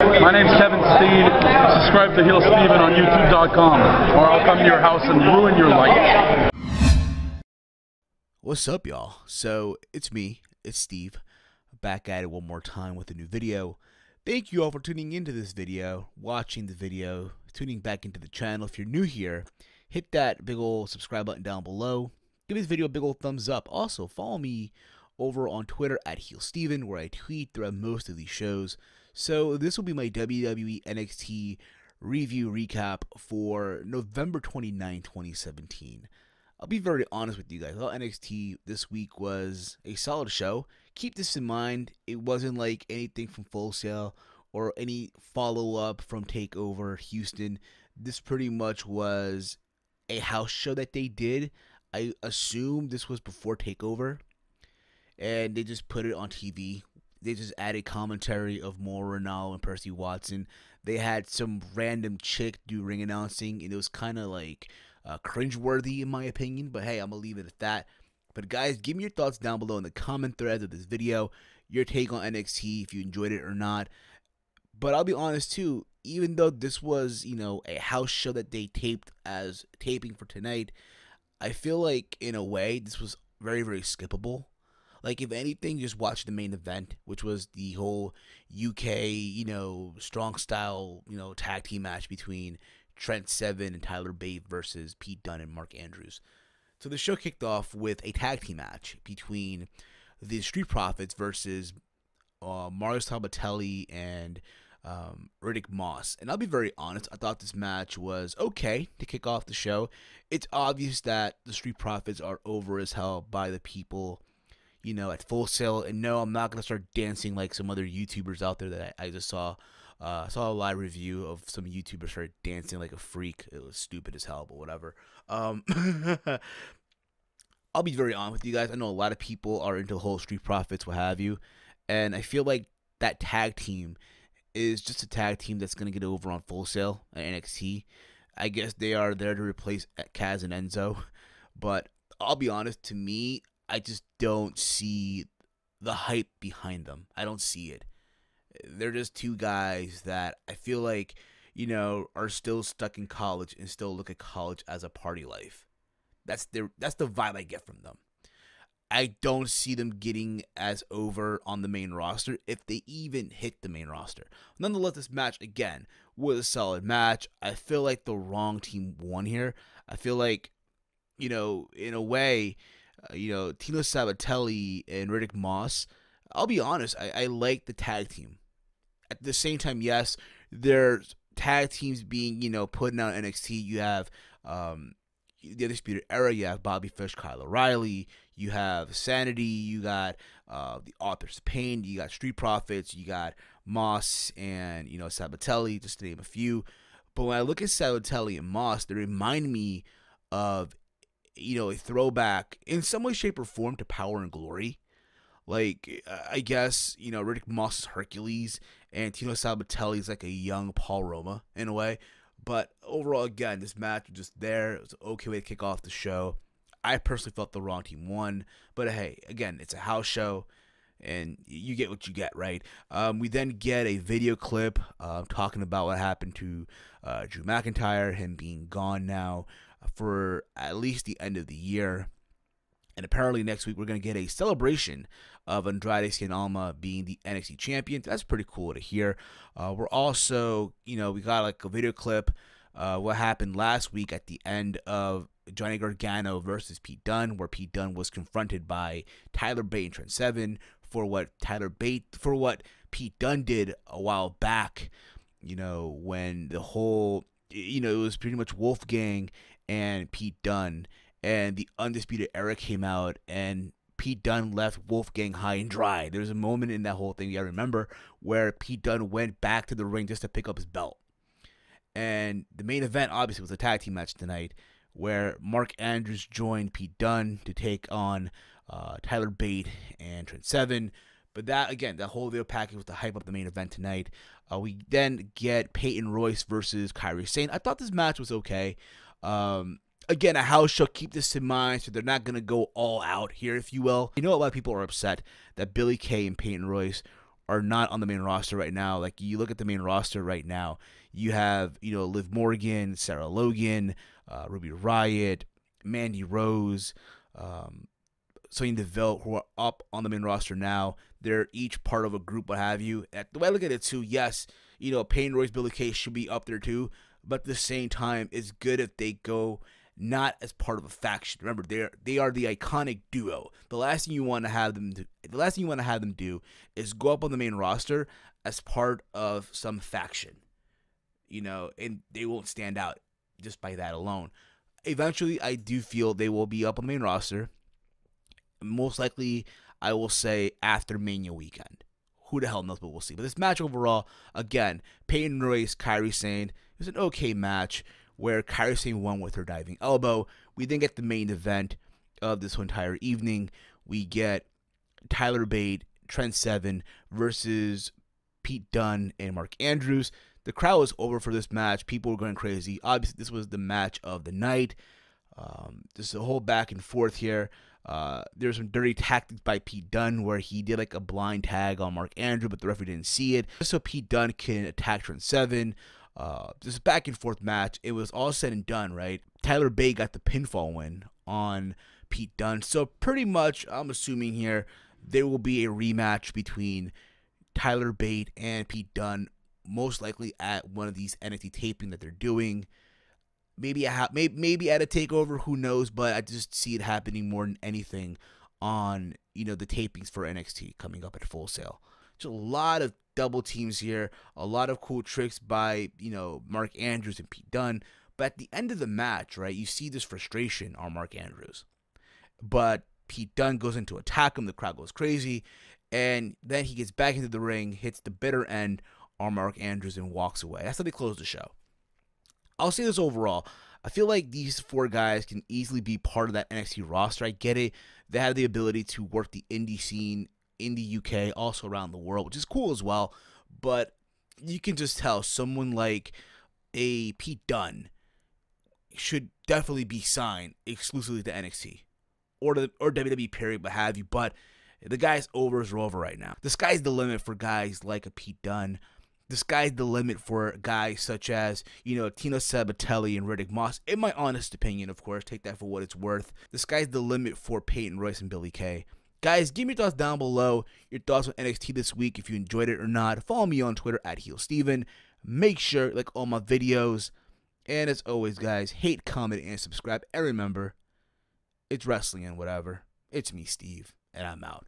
My name's Kevin Steed. Subscribe to Heel Steven on YouTube.com, or I'll come to your house and ruin your life. What's up, y'all? So it's me, it's Steve, back at it one more time with a new video. Thank you all for tuning into this video, watching the video, tuning back into the channel. If you're new here, hit that big old subscribe button down below. Give this video a big old thumbs up. Also, follow me over on Twitter at Heel Steven, where I tweet throughout most of these shows. So this will be my WWE NXT review recap for November 29, 2017. I'll be very honest with you guys. Well, NXT this week was a solid show. Keep this in mind. It wasn't like anything from Full Sail or any follow-up from TakeOver Houston. This pretty much was a house show that they did. I assume this was before TakeOver, and they just put it on TV. They just added commentary of Mauro Ranallo and Percy Watson. They had some random chick do ring announcing, and it was kind of like cringeworthy in my opinion, but hey, I'm gonna leave it at that. But guys, give me your thoughts down below in the comment threads of this video, your take on NXT, if you enjoyed it or not. But I'll be honest too, even though this was, you know, a house show that they taped as taping for tonight, I feel like in a way this was very, very skippable. Like, if anything, just watch the main event, which was the whole UK, you know, strong style, you know, tag team match between Trent Seven and Tyler Bate versus Pete Dunne and Mark Andrews. So the show kicked off with a tag team match between the Street Profits versus Mario Sabatelli and Riddick Moss. And I'll be very honest, I thought this match was okay to kick off the show. It's obvious that the Street Profits are over as hell by the people, you know, at Full Sail. And no, I'm not going to start dancing like some other YouTubers out there that I just saw. I saw a live review of some YouTubers started dancing like a freak. It was stupid as hell, but whatever. I'll be very honest with you guys. I know a lot of people are into the whole Street Profits, what have you. And I feel like that tag team is just a tag team that's going to get over on Full Sail at NXT. I guess they are there to replace Kaz and Enzo. But I'll be honest, to me, I just don't see the hype behind them. I don't see it. They're just two guys that I feel like, you know, are still stuck in college and still look at college as a party life. That's the vibe I get from them. I don't see them getting as over on the main roster if they even hit the main roster. Nonetheless, this match, again, was a solid match. I feel like the wrong team won here. I feel like, you know, in a way, you know, Tino Sabatelli and Riddick Moss, I'll be honest, I like the tag team. At the same time, yes, there's tag teams being, you know, put out NXT. You have the Undisputed Era, you have Bobby Fish, Kyle O'Reilly, you have Sanity, you got the Authors of Pain, you got Street Profits, you got Moss and, you know, Sabatelli, just to name a few. But when I look at Sabatelli and Moss, they remind me of, you know, a throwback in some way, shape, or form to Power and Glory. Like, I guess, you know, Riddick Moss is Hercules, and Tino Sabatelli is like a young Paul Roma in a way. But overall, again, this match was just there. It was an okay way to kick off the show. I personally felt the wrong team won. But hey, again, it's a house show, and you get what you get, right? We then get a video clip talking about what happened to Drew McIntyre, him being gone now for at least the end of the year. And apparently next week we're going to get a celebration of Andrade Cien Alma being the NXT champion. That's pretty cool to hear. We're also, you know, we got like a video clip what happened last week at the end of Johnny Gargano versus Pete Dunne, where Pete Dunne was confronted by Tyler Bate and Trent Seven for what Pete Dunne did a while back, you know, when the whole, you know, it was pretty much Wolfgang and Pete Dunne. And the Undisputed Era came out, and Pete Dunne left Wolfgang high and dry. There's a moment in that whole thing you gotta remember where Pete Dunne went back to the ring just to pick up his belt. And the main event, obviously, was a tag team match tonight, where Mark Andrews joined Pete Dunne to take on Tyler Bate and Trent Seven. But that, again, that whole video package was to hype up the main event tonight. We then get Peyton Royce versus Kairi Sane. I thought this match was okay. Again, a house show, keep this in mind, so they're not going to go all out here, if you will. You know, a lot of people are upset that Billy Kay and Peyton Royce are not on the main roster right now. Like, you look at the main roster right now, you have, Liv Morgan, Sarah Logan, Ruby Riott, Mandy Rose, Sonya Deville, who are up on the main roster now. They're each part of a group, what have you. The way I look at it too, yes, Peyton Royce, Billie Kay should be up there too, but at the same time, it's good if they go not as part of a faction. Remember, they are the iconic duo. The last thing you want to have them do is go up on the main roster as part of some faction, and they won't stand out just by that alone. Eventually, I do feel they will be up on the main roster. Most likely, I will say after Mania weekend. Who the hell knows, but we'll see. But this match overall, again, Peyton Royce, Kairi Sane, it was an okay match where Kairi Sane won with her diving elbow. We then get the main event of this entire evening. We get Tyler Bate, Trent Seven versus Pete Dunne and Mark Andrews. The crowd was over for this match. People were going crazy. Obviously, this was the match of the night. Just a whole back and forth here. There's some dirty tactics by Pete Dunne where he did like a blind tag on Mark Andrews, but the referee didn't see it. Just so Pete Dunne can attack Trent Seven. This back and forth match. It was all said and done, right? Tyler Bate got the pinfall win on Pete Dunne. So pretty much, I'm assuming here, there will be a rematch between Tyler Bate and Pete Dunne, most likely at one of these NXT taping that they're doing. Maybe at a takeover, who knows? But I just see it happening more than anything on the tapings for NXT coming up at Full Sail. Just a lot of double teams here, a lot of cool tricks by Mark Andrews and Pete Dunne. But at the end of the match, right, you see this frustration on Mark Andrews, but Pete Dunne goes in to attack him. The crowd goes crazy, and then he gets back into the ring, hits the bitter end on Mark Andrews, and walks away. That's how they close the show. I'll say this overall. I feel like these four guys can easily be part of that NXT roster. I get it. They have the ability to work the indie scene in the UK, also around the world, which is cool as well. But you can just tell someone like a Pete Dunne should definitely be signed exclusively to NXT or WWE period, what have you. But the guy's overs are over right now. The sky's the limit for guys like a Pete Dunne. The sky's the limit for guys such as, Tino Sabatelli and Riddick Moss. In my honest opinion, of course, take that for what it's worth. The sky's the limit for Peyton Royce and Billie Kay. Guys, give me your thoughts down below. Your thoughts on NXT this week, if you enjoyed it or not. Follow me on Twitter at HeelSteven. Make sure you like all my videos. And as always, guys, hate, comment, and subscribe. And remember, it's wrestling and whatever. It's me, Steve, and I'm out.